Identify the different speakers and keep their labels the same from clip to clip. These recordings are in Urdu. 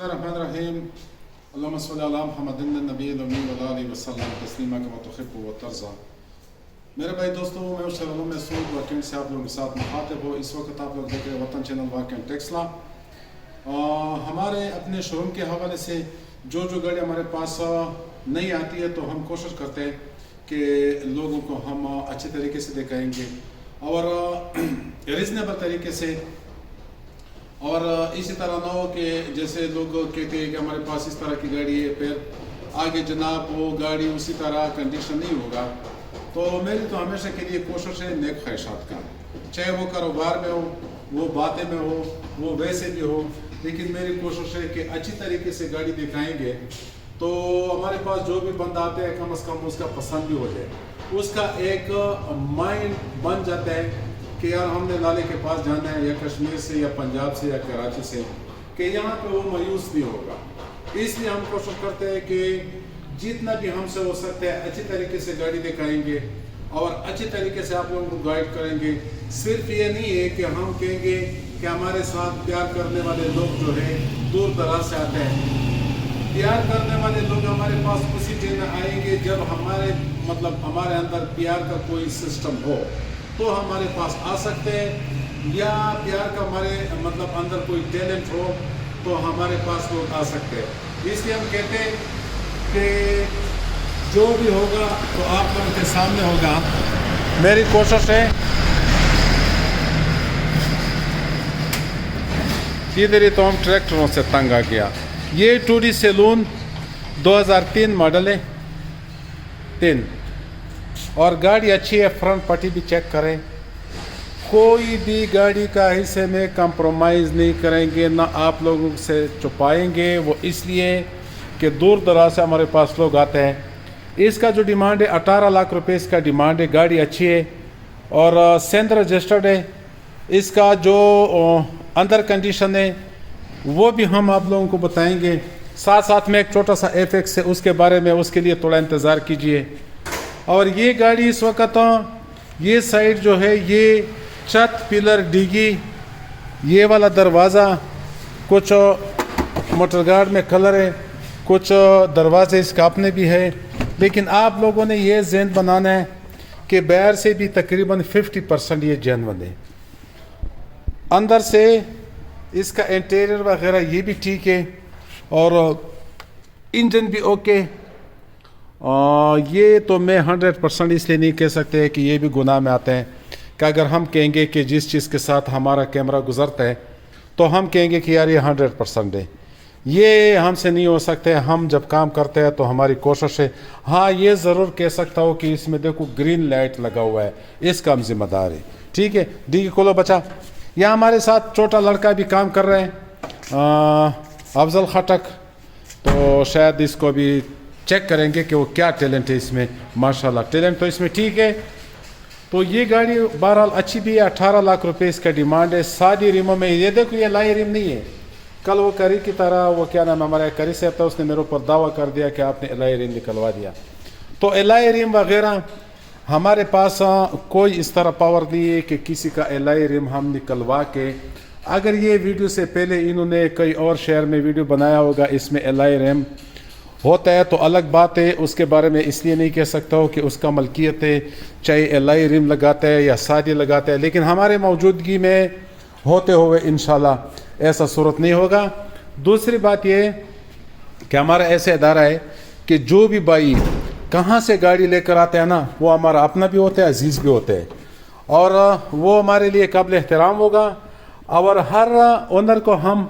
Speaker 1: بسم اللہ الرحمن الرحیم اللہم صلی علی محمد النبی الامین وعلی آلہ وسلم تسلیما کما تحب و ترضی۔ میرے بھائی دوستوں، میں اشرف مسعود واقعین سے آپ لوگوں کے ساتھ مخاطب ہوں۔ اس وقت آپ لوگ دیکھ رہے ہیں وطن چینل واقعین ٹیکسلا۔ ہمارے اپنے شو روم کے حوالے سے جو گاڑی ہمارے پاس نہیں آتی ہے تو ہم کوشش کرتے ہیں کہ لوگوں کو ہم اچھے طریقے سے دکھائیں گے اور ریزنیبل طریقے سے، اور اسی طرح نہ ہو کہ جیسے لوگ کہتے ہیں کہ ہمارے پاس اس طرح کی گاڑی ہے، پھر آگے جناب وہ گاڑی اسی طرح کنڈیشن نہیں ہوگا۔ تو میری تو ہمیشہ کے لیے کوشش ہے نیک خواہشات کا، چاہے وہ کاروبار میں ہو، وہ باتیں میں ہو، وہ ویسے بھی ہو، لیکن میری کوشش ہے کہ اچھی طریقے سے گاڑی دکھائیں گے تو ہمارے پاس جو بھی بندہ آتے ہیں کم از کم اس کا پسند بھی ہو جائے، اس کا ایک مائنڈ بن جاتا ہے کہ یار ہم نے لالے کے پاس جانا ہے، یا کشمیر سے یا پنجاب سے یا کراچی سے، کہ یہاں پہ وہ مایوس نہیں ہوگا۔ اس لیے ہم کوشش کرتے ہیں کہ جتنا بھی ہم سے ہو سکتا ہے اچھی طریقے سے گاڑی دکھائیں گے اور اچھی طریقے سے آپ لوگوں کو گائیڈ کریں گے۔ صرف یہ نہیں ہے کہ ہم کہیں گے کہ ہمارے ساتھ پیار کرنے والے لوگ جو ہے دور دراز سے آتے ہیں۔ پیار کرنے والے لوگ ہمارے پاس اسی دن میں آئیں گے جب ہمارے اندر پیار کا کوئی سسٹم ہو تو ہمارے پاس آ سکتے ہیں، یا پیار کا ہمارے اندر کوئی ٹیلنٹ ہو تو ہمارے پاس لوگ آ سکتے ہیں۔ اس لیے ہم کہتے ہیں کہ جو بھی ہوگا تو آپ لوگوں کے سامنے ہوگا۔ میری کوشش ہے ادھر ہی تو ہم ٹریکٹروں سے تنگ آ گیا۔ یہ 2D سیلون 2003 ماڈل ہے، 3، اور گاڑی اچھی ہے، فرنٹ پٹی بھی چیک کریں، کوئی بھی گاڑی کا حصے میں کمپرومائز نہیں کریں گے، نہ آپ لوگوں سے چھپائیں گے۔ وہ اس لیے کہ دور دراز سے ہمارے پاس لوگ آتے ہیں۔ اس کا جو ڈیمانڈ ہے 18 لاکھ روپے اس کا ڈیمانڈ ہے۔ گاڑی اچھی ہے اور سندھ رجسٹرڈ ہے۔ اس کا جو اندر کنڈیشن ہے وہ بھی ہم آپ لوگوں کو بتائیں گے، ساتھ میں ایک چھوٹا سا FX ہے، اس کے بارے میں اس کے لیے تھوڑا انتظار کیجئے۔ اور یہ گاڑی اس وقت یہ سائڈ جو ہے یہ چھت پلر ڈیگی، یہ والا دروازہ کچھ موٹر گارڈ میں کلر ہے، کچھ دروازے اس کا اپنے بھی ہے، لیکن آپ لوگوں نے یہ ذہن بنانا ہے کہ باہر سے بھی تقریباً 50% یہ جینون ہے، اندر سے اس کا انٹیریئر وغیرہ یہ بھی ٹھیک ہے، اور انجن بھی اوکے۔ یہ تو میں 100% اس لیے نہیں کہہ سکتے کہ یہ بھی گناہ میں آتے ہیں کہ اگر ہم کہیں گے کہ جس چیز کے ساتھ ہمارا کیمرہ گزرتا ہے تو ہم کہیں گے کہ یار یہ 100% ہے، یہ ہم سے نہیں ہو سکتے۔ ہم جب کام کرتے ہیں تو ہماری کوشش ہے، ہاں یہ ضرور کہہ سکتا ہوں کہ اس میں دیکھو گرین لائٹ لگا ہوا ہے، اس کا ہم ذمہ دار ہے، ٹھیک ہے۔ ڈی کھولو بچہ۔ یہاں ہمارے ساتھ چھوٹا لڑکا بھی کام کر رہے ہیں، افضل خٹک، تو شاید اس کو بھی چیک کریں گے کہ وہ کیا ٹیلنٹ ہے اس میں۔ ماشاءاللہ ٹیلنٹ تو اس میں ٹھیک ہے۔ تو یہ گاڑی بہرحال اچھی بھی ہے، 18 لاکھ روپے اس کا ڈیمانڈ ہے۔ سادی ریموں میں یہ دیکھو، یہ لائی ریم نہیں ہے۔ کل وہ کری کی طرح، وہ کیا نام ہے ہمارا کری صاحب تھا، اس نے میرے اوپر دعویٰ کر دیا کہ آپ نے الائی ریم نکلوا دیا۔ تو الائی ریم وغیرہ ہمارے پاس کوئی اس طرح پاور نہیں ہے کہ کسی کا الائی ریم ہم نکلوا کے، اگر یہ ویڈیو سے پہلے انہوں نے کئی اور شہر میں ویڈیو بنایا ہوگا اس میں الائی ریم ہوتا ہے تو الگ بات ہے، اس کے بارے میں اس لیے نہیں کہہ سکتا ہوں کہ اس کا ملکیت ہے، چاہے الائی ریم لگاتا ہے یا سادی لگاتا ہے، لیکن ہمارے موجودگی میں ہوتے ہوئے انشاءاللہ ایسا صورت نہیں ہوگا۔ دوسری بات یہ کہ ہمارا ایسا ادارہ ہے کہ جو بھی بھائی کہاں سے گاڑی لے کر آتے ہیں نا، وہ ہمارا اپنا بھی ہوتا ہے، عزیز بھی ہوتے ہیں، اور وہ ہمارے لیے قابل احترام ہوگا۔ اور ہر اونر کو ہم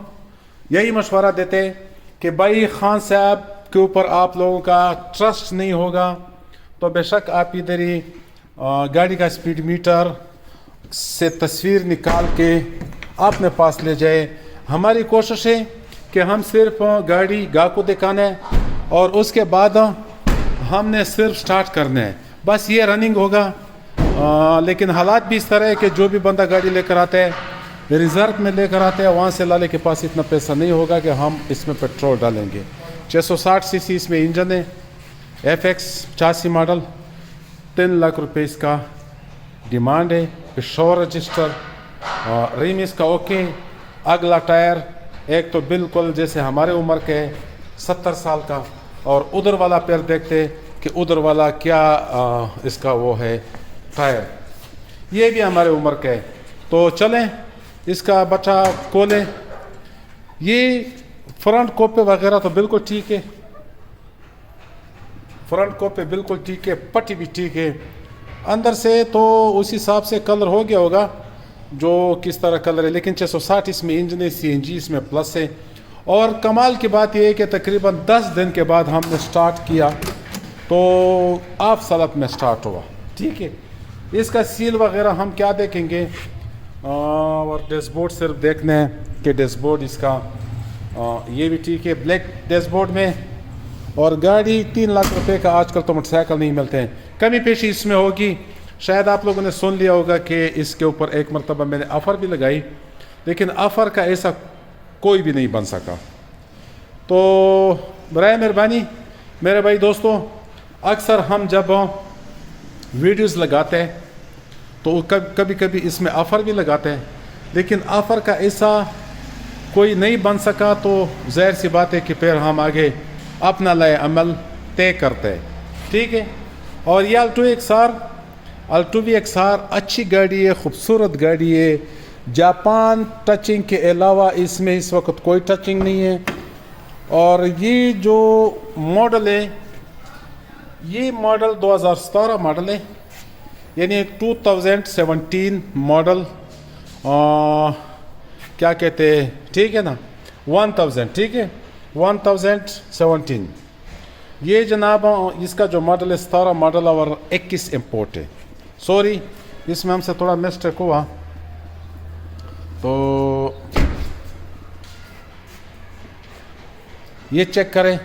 Speaker 1: یہی مشورہ دیتے ہیں کہ بھائی خان صاحب کے اوپر آپ لوگوں کا ٹرسٹ نہیں ہوگا تو بے شک آپ ادھر ہی گاڑی کا اسپیڈ میٹر سے تصویر نکال کے اپنے پاس لے جائے۔ ہماری کوشش ہے کہ ہم صرف گاڑی گاہ کو دکھانا ہے اور اس کے بعد ہم نے صرف سٹارٹ کرنا ہے، بس یہ رننگ ہوگا۔ لیکن حالات بھی اس طرح ہے کہ جو بھی بندہ گاڑی لے کر آتا ہے ریزرو میں لے کر آتے ہیں، وہاں سے لالے کے پاس اتنا پیسہ نہیں ہوگا کہ ہم اس میں پیٹرول ڈالیں گے۔ 660 cc اس میں انجن ہے، FX 85 ماڈل، 3 لاکھ روپے اس کا ڈیمانڈ ہے۔ شور رجسٹر، ریم اس کا اوکے، اگلا ٹائر ایک تو بالکل جیسے ہمارے عمر کے 70 سال کا، اور ادھر والا پیر دیکھتے کہ ادھر والا کیا اس کا وہ ہے ٹائر، یہ بھی ہمارے عمر کے ہے۔ تو چلیں اس کا بچہ کھولیں۔ یہ فرنٹ کوپے وغیرہ تو بالکل ٹھیک ہے، فرنٹ کوپے بالکل ٹھیک ہے، پٹی بھی ٹھیک ہے، اندر سے تو اسی حساب سے کلر ہو گیا ہوگا جو کس طرح کلر ہے، لیکن 660 اس میں انجن ہے، CNG اس میں پلس ہے۔ اور کمال کی بات یہ ہے کہ تقریباً 10 دن کے بعد ہم نے سٹارٹ کیا تو آف سلپ میں سٹارٹ ہوا، ٹھیک ہے۔ اس کا سیل وغیرہ ہم کیا دیکھیں گے، اور ڈیش بورڈ صرف دیکھنا ہے کہ ڈیش بورڈ اس کا یہ بھی ٹھیک ہے، بلیک ڈیش بورڈ میں۔ اور گاڑی 3 لاکھ روپے کا آج کل تو موٹر سائیکل نہیں ملتے ہیں، کمی پیشی اس میں ہوگی۔ شاید آپ لوگوں نے سن لیا ہوگا کہ اس کے اوپر ایک مرتبہ میں نے آفر بھی لگائی، لیکن آفر کا ایسا کوئی بھی نہیں بن سکا۔ تو برائے مہربانی میرے بھائی دوستوں، اکثر ہم جب ویڈیوز لگاتے ہیں تو کبھی کبھی اس میں آفر بھی لگاتے ہیں، لیکن آفر کا ایسا کوئی نہیں بن سکا، تو ظاہر سی بات ہے کہ پھر ہم آگے اپنا لائے عمل طے کرتے ہیں، ٹھیک ہے۔ اور یہ الٹو وی ایکس آر اچھی گاڑی ہے، خوبصورت گاڑی ہے۔ جاپان ٹچنگ کے علاوہ اس میں اس وقت کوئی ٹچنگ نہیں ہے۔ اور یہ جو ماڈل ہے، یہ ماڈل 2017 ماڈل ہے، یعنی 2017 ماڈل، کیا کہتے ہیں، ٹھیک ہے نا، 1000، ٹھیک ہے، 1017۔ یہ جناب اس کا جو ماڈل ہے 17 ماڈل اور 21 امپورٹ ہے، سوری اس میں ہم سے تھوڑا مسٹیک ہوا۔ تو یہ چیک کریں،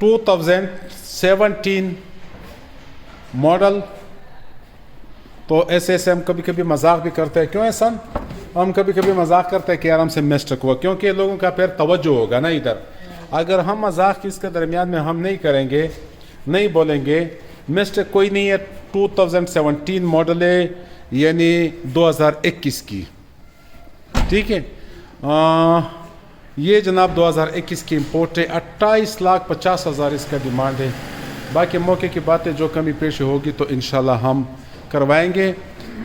Speaker 1: 2017 ماڈل۔ تو ایسے ہم کبھی کبھی مذاق بھی کرتے ہیں، کیوں ہے سن، ہم کبھی کبھی مذاق کرتے ہیں کہ یار ہم سے مسٹیک ہوا، کیونکہ لوگوں کا پھر توجہ ہوگا نا ادھر۔ اگر ہم مذاق اس کے درمیان میں ہم نہیں کریں گے، نہیں بولیں گے، مسٹیک کوئی نہیں ہے، 2017 ماڈل ہے، یعنی 2021 کی، ٹھیک ہے۔ یہ جناب 2021 کی امپورٹ ہے، 28,50,000 اس کا ڈیمانڈ ہے۔ باقی موقع کی باتیں جو کمی پیشی ہوگی تو انشاءاللہ ہم کروائیں گے۔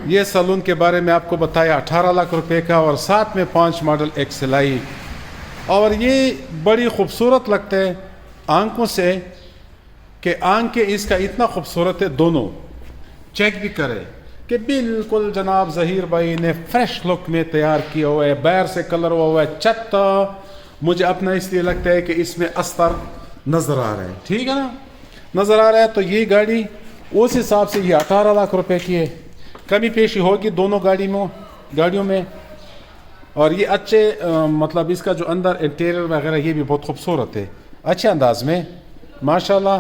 Speaker 1: یہ سلون کے بارے میں آپ کو بتایا 18 لاکھ روپے کا، اور ساتھ میں 5 ماڈل ایک سلائی، اور یہ بڑی خوبصورت لگتے ہیں آنکھوں سے کہ آنکھیں اس کا اتنا خوبصورت ہے، دونوں چیک بھی کرے کہ بالکل جناب ظہیر بھائی نے فریش لک میں تیار کیا ہوا ہے، باہر سے کلر ہوا ہے، چھت مجھے اپنا اس لیے لگتا ہے کہ اس میں استر نظر آ رہا ہے، ٹھیک ہے نا، نظر آ رہا ہے۔ تو یہ گاڑی اس حساب سے یہ 18 لاکھ روپے کی ہے، کمی پیشی ہوگی دونوں گاڑیوں میں۔ اور یہ اچھے مطلب اس کا جو اندر انٹیریئر وغیرہ یہ بھی بہت خوبصورت ہے، اچھے انداز میں ماشاءاللہ۔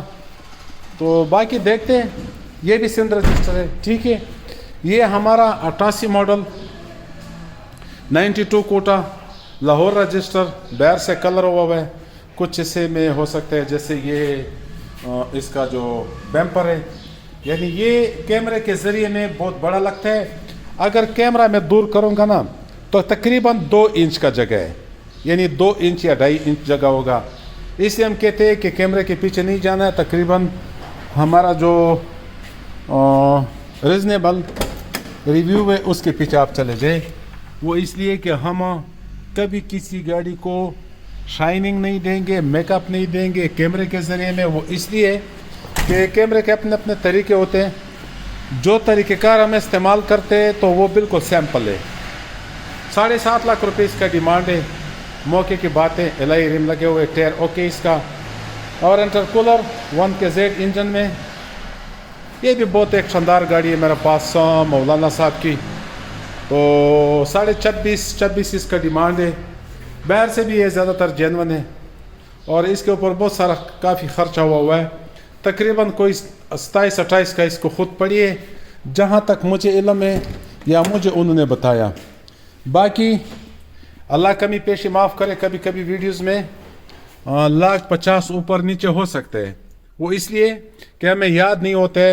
Speaker 1: تو باقی دیکھتے ہیں، یہ بھی سندھ رجسٹر ہے، ٹھیک ہے۔ یہ ہمارا 88 ماڈل 92 کوٹا لاہور رجسٹر، باہر سے کلر ہوا ہے، کچھ حصے میں ہو سکتا ہے جیسے یہ اس کا جو بیمپر ہے، یعنی یہ کیمرے کے ذریعے میں بہت بڑا لگتا ہے۔ اگر کیمرہ میں دور کروں گا نا تو تقریباً 2 انچ کا جگہ ہے، یعنی 2 انچ یا 2.5 انچ جگہ ہوگا۔ اس لیے ہم کہتے ہیں کہ کیمرے کے پیچھے نہیں جانا ہے، تقریباً ہمارا جو ریزنیبل ریویو ہے اس کے پیچھے آپ چلے جائیں۔ وہ اس لیے کہ ہم کبھی کسی گاڑی کو شائننگ نہیں دیں گے، میک اپ نہیں دیں گے کیمرے کے ذریعے میں، وہ اس لیے کہ کیمرے کے اپنے اپنے طریقے ہوتے ہیں، جو طریقہ کار ہم استعمال کرتے ہیں تو وہ بالکل سیمپل ہے۔ 7.5 لاکھ روپے اس کا ڈیمانڈ ہے، موقع کی باتیں، الہی ریم لگے ہوئے، ٹائر اوکے اس کا، اور انٹرکولر 1KZ انجن میں۔ یہ بھی بہت ایک شاندار گاڑی ہے میرے پاس مولانا صاحب کی۔ تو 26.5 اس کا ڈیمانڈ ہے، باہر سے بھی یہ زیادہ تر جینون ہے، اور اس کے اوپر بہت سارا کافی خرچہ ہوا ہے، تقریباً کوئی 27-28 کا اس کو خود پڑھیے جہاں تک مجھے علم ہے یا مجھے انہوں نے بتایا۔ باقی اللہ کمی پیشی معاف کرے، کبھی کبھی ویڈیوز میں 1,50,000 اوپر نیچے ہو سکتے ہیں، وہ اس لیے کہ ہمیں یاد نہیں ہوتے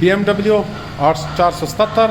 Speaker 1: BMW 477,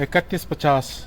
Speaker 1: 3150।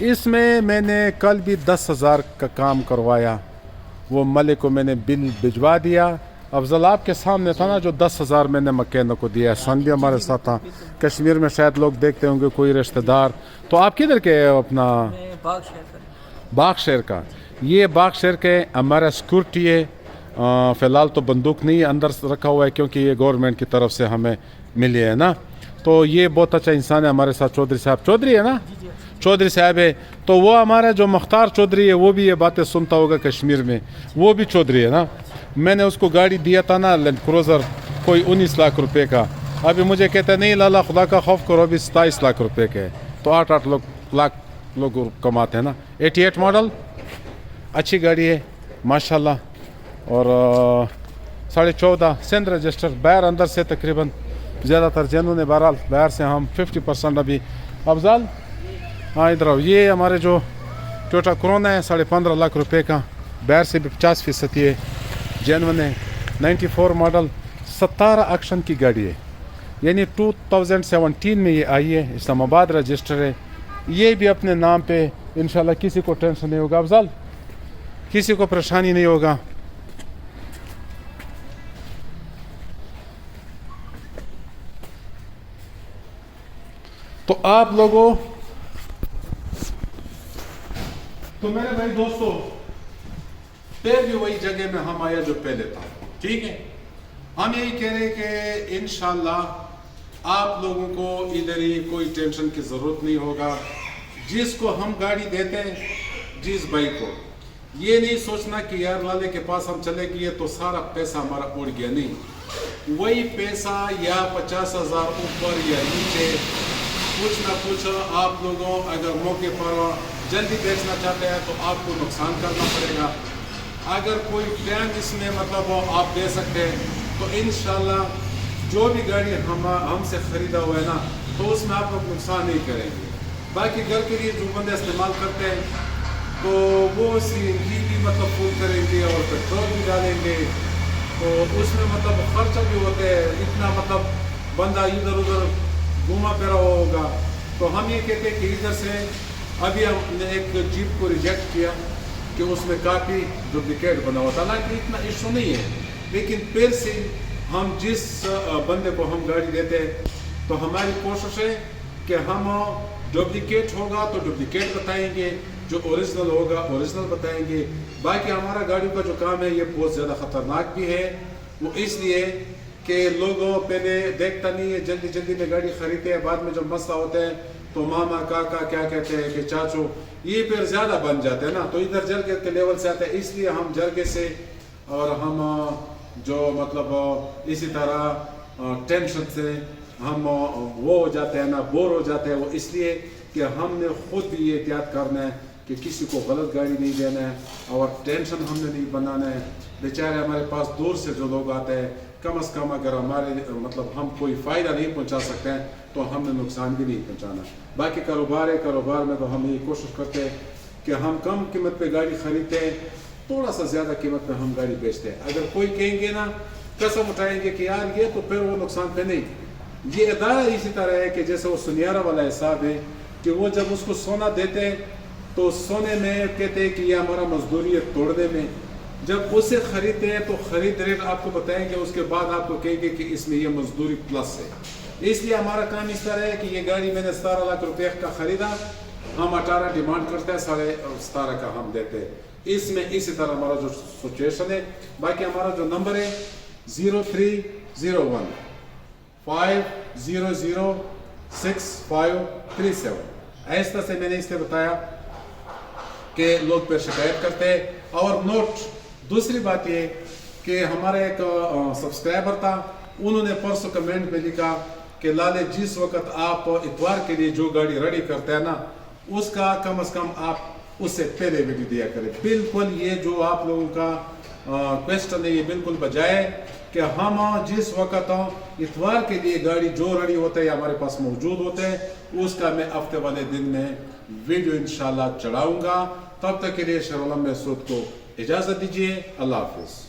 Speaker 1: اس میں نے کل بھی 10,000 کا کام کروایا، وہ ملک کو میں نے بل بھجوا دیا. افضل آپ کے سامنے تھا نا جو 10,000 میں نے مکینک کو دیا. سن بھی ہمارے ساتھ تھا. کشمیر میں شاید لوگ دیکھتے ہوں گے کوئی رشتہ دار. تو آپ کدھر کے اپنا باغ شہر کا؟ یہ باغ شہر کے ہمارا سیکورٹی ہے. فی الحال تو بندوق نہیں اندر رکھا ہوا ہے کیونکہ یہ گورنمنٹ کی طرف سے ہمیں ملی ہے نا. تو یہ بہت اچھا انسان ہے ہمارے ساتھ. چودھری صاحب، چودھری ہے نا، چودھری صاحب ہے. تو وہ ہمارا جو مختار چودھری ہے وہ بھی یہ باتیں سنتا ہوگا کشمیر میں، وہ بھی چودھری ہے نا. میں نے اس کو گاڑی دیا تھا نا لینڈ کروزر، کوئی 19 لاکھ روپے کا. ابھی مجھے کہتا ہے نہیں لالا خدا کا خوف کرو، ابھی 27 لاکھ روپے کے ہے. تو 8 لاکھ لوگ کماتے ہیں نا. 88 ماڈل اچھی گاڑی ہے ماشاءاللہ. اور 14.5 سندھ رجسٹر. باہر اندر سے تقریباً زیادہ تر جنہوں نے بہرحال باہر سے ہم 50% ابھی. افضل ہاں ادھر آؤ. یہ ہمارے جو ٹویوٹا کرونا ہے 15.5 لاکھ روپے کا. باہر سے بھی 50% یہ جینون ہے. 94 ماڈل 17 ایکشن کی گاڑی ہے، یعنی 2017 میں یہ آئی ہے. اسلام آباد رجسٹر ہے. یہ بھی اپنے نام پہ انشاءاللہ. کسی کو ٹینشن نہیں ہوگا افضل، کسی کو پریشانی نہیں ہوگا. تو آپ لوگوں، تو میرے بھائی دوستو، پھر بھی وہی جگہ میں ہم آیا جو پہلے تھا. ٹھیک ہے، ہم یہی کہہ رہے کہ انشاءاللہ آپ لوگوں کو ادھر ہی کوئی ٹینشن کی ضرورت نہیں ہوگا. جس کو ہم گاڑی دیتے ہیں، جس بھائی کو، یہ نہیں سوچنا کہ یار والے کے پاس ہم چلے گئے تو سارا پیسہ ہمارا اڑ گیا. نہیں، وہی پیسہ یا 50,000 اوپر یا نیچے، کچھ نہ کچھ آپ لوگوں اگر موقع پر جلدی بیچنا چاہتے ہیں تو آپ کو نقصان کرنا پڑے گا. اگر کوئی ٹائم اس میں مطلب آپ دے سکتے ہیں تو انشاءاللہ جو بھی گاڑی ہم سے خریدا ہوا ہے نا، تو اس میں آپ لوگ نقصان نہیں کریں گے. باقی گھر کے لیے جو بندے استعمال کرتے ہیں تو وہ سی بھی مطلب فل کریں گے اور پیٹرول بھی ڈالیں گے. تو اس میں مطلب خرچہ بھی ہوتے ہیں. اتنا مطلب بندہ ادھر ادھر گھوما پھرا ہوگا. تو ہم یہ کہتے ہیں کہ ادھر سے ابھی ہم نے ایک جیپ کو ریجیکٹ کیا کہ اس میں کافی ڈپلیکیٹ بنا ہوا تھا. حالانکہ اتنا ایشو نہیں ہے، لیکن پھر سے ہم جس بندے کو ہم گاڑی دیتے ہیں تو ہماری کوشش ہے کہ ہم ڈپلیکیٹ ہوگا تو ڈپلیکیٹ بتائیں گے، جو اوریجنل ہوگا اوریجنل بتائیں گے. باقی ہمارا گاڑیوں کا جو کام ہے یہ بہت زیادہ خطرناک بھی ہے. وہ اس لیے کہ لوگوں پہلے دیکھتا نہیں ہے، جلدی جلدی میں گاڑی خریدتے ہیں. بعد میں جب مسئلہ ہوتا ہے تو ماما کاکا کیا کہتے ہیں کہ چاچو، یہ پھر زیادہ بن جاتے ہیں نا. تو ادھر جرگے کے لیول سے آتے ہیں. اس لیے ہم جرگے سے اور ہم جو مطلب اسی طرح ٹینشن سے ہم وہ ہو جاتے ہیں نا، بور ہو جاتے ہیں. وہ اس لیے کہ ہم نے خود بھی یہ احتیاط کرنا ہے کہ کسی کو غلط گاڑی نہیں دینا ہے اور ٹینشن ہم نے نہیں بنانا ہے. بیچارے ہمارے پاس دور سے جو لوگ آتے ہیں، کم از کم اگر ہمارے مطلب ہم کوئی فائدہ نہیں پہنچا سکتے ہیں تو ہم نے نقصان بھی نہیں پہنچانا. باقی کاروبار ہے، کاروبار میں تو ہم یہ کوشش کرتے ہیں کہ ہم کم قیمت پہ گاڑی خریدتے ہیں، تھوڑا سا زیادہ قیمت پہ ہم گاڑی بیچتے ہیں. اگر کوئی کہیں گے نا، قسم اٹھائیں گے کہ یار یہ تو پھر وہ نقصان پہ نہیں. یہ ادارہ اسی طرح ہے کہ جیسے وہ سنیارہ والا حساب ہے کہ وہ جب اس کو سونا دیتے ہیں تو سونے میں کہتے ہیں کہ یہ ہمارا مزدوری ہے توڑنے میں. جب اسے خریدتے ہیں تو خرید ریٹ آپ کو بتائیں گے، اس کے بعد آپ کو کہیں گے کہ اس میں یہ مزدوری پلس ہے. اس لیے ہمارا کام اس طرح ہے کہ یہ گاڑی میں نے 17 لاکھ روپے کا خریدا، ہم 18 ڈیمانڈ کرتے ہیں، 17.5 کا ہم دیتے ہیں. اس میں اسی طرح ہمارا جو سچویشن ہے. باقی ہمارا جو نمبر ہے 0301 500 6537. اس طرح سے میں نے اس نے بتایا کہ لوگ پھر شکایت کرتے ہیں. اور نوٹ دوسری بات یہ کہ ہمارا ایک سبسکرائبر تھا، انہوں نے پرسوں کمنٹ میں لکھا کہ لالے جس وقت آپ اتوار کے لیے جو گاڑی ریڈی کرتے ہیں نا، اس کا کم از کم آپ اس سے پہلے ویڈیو دیا کریں. بالکل یہ جو آپ لوگوں کا کویسچن ہے یہ بالکل بجائے کہ ہم جس وقت اتوار کے لیے گاڑی جو ریڈی ہوتا ہے ہمارے پاس موجود ہوتے ہیں، اس کا میں ہفتے والے دن میں ویڈیو انشاءاللہ چڑھاؤں گا. تب تک کے لیے شیر عالم محسود کو اجازت دیجیے. اللہ حافظ.